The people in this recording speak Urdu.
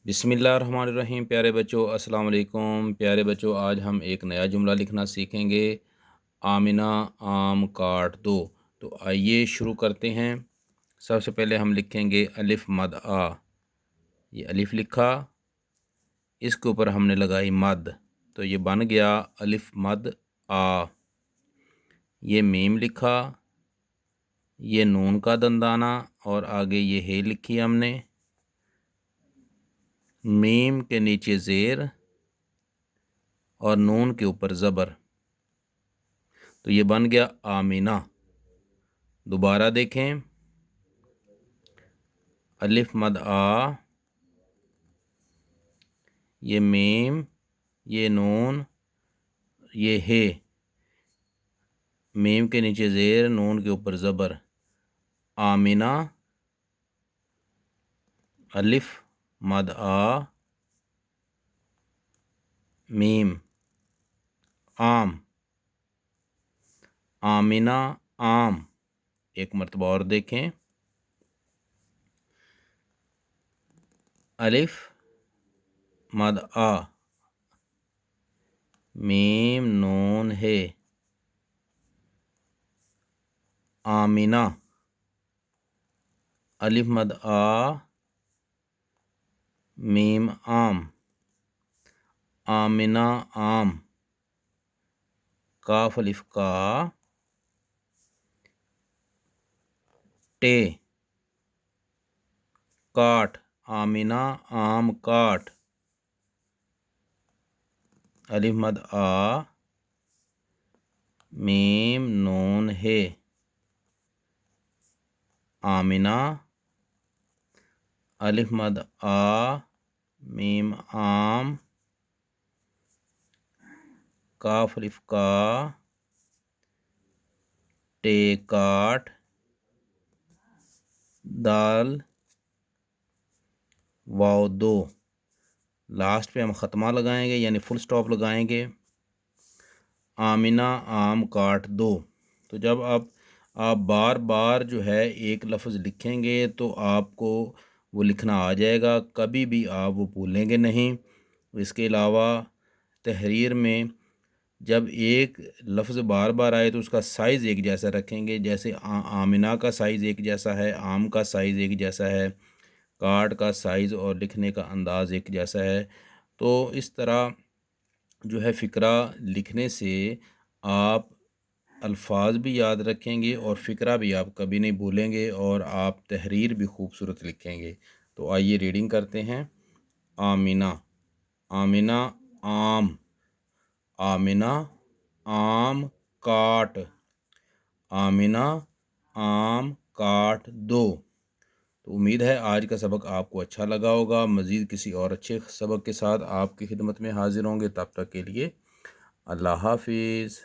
بسم اللہ الرحمن الرحیم۔ پیارے بچوں السلام علیکم۔ پیارے بچوں آج ہم ایک نیا جملہ لکھنا سیکھیں گے۔ آمنہ آم کاٹ دو۔ تو آئیے شروع کرتے ہیں۔ سب سے پہلے ہم لکھیں گے الف مد آ۔ یہ الف لکھا، اس کے اوپر ہم نے لگائی مد، تو یہ بن گیا الف مد آ۔ یہ میم لکھا، یہ نون کا دندانہ اور آگے یہ ہے لکھی ہم نے، میم کے نیچے زیر اور نون کے اوپر زبر، تو یہ بن گیا آمینہ۔ دوبارہ دیکھیں، الف مد آ، یہ میم، یہ نون، یہ ہے، میم کے نیچے زیر، نون کے اوپر زبر، آمینہ، الف مد آ، میم، آم، آمینہ آم۔ ایک مرتبہ اور دیکھیں، الف مد آ، میم نون ہے، آمینہ، الف مد آ، میم آم، آمینہ آم، کاف الف کا، ٹے، کاٹ، آمینہ آم کاٹ، الف مد آ، میم نون ہے، آمینہ، الف مد آ، میم آم، کاف الف کا، ٹے کاٹ، دال واو دو۔ لاسٹ پہ ہم ختمہ لگائیں گے، یعنی فل سٹاپ لگائیں گے، آمینہ آم کاٹ دو۔ تو جب آپ بار بار جو ہے ایک لفظ لکھیں گے تو آپ کو وہ لکھنا آ جائے گا، کبھی بھی آپ وہ بھولیں گے نہیں۔ اس کے علاوہ تحریر میں جب ایک لفظ بار بار آئے تو اس کا سائز ایک جیسا رکھیں گے، جیسے آمنہ کا سائز ایک جیسا ہے، آم کا سائز ایک جیسا ہے، کارڈ کا سائز اور لکھنے کا انداز ایک جیسا ہے۔ تو اس طرح جو ہے فقرہ لکھنے سے آپ الفاظ بھی یاد رکھیں گے اور فقرہ بھی آپ کبھی نہیں بھولیں گے اور آپ تحریر بھی خوبصورت لکھیں گے۔ تو آئیے ریڈنگ کرتے ہیں۔ آمنہ، آمنہ آم، آمنہ آم کاٹ، آمنہ آم کاٹ دو۔ تو امید ہے آج کا سبق آپ کو اچھا لگا ہوگا۔ مزید کسی اور اچھے سبق کے ساتھ آپ کی خدمت میں حاضر ہوں گے، تب تک کے لیے اللہ حافظ۔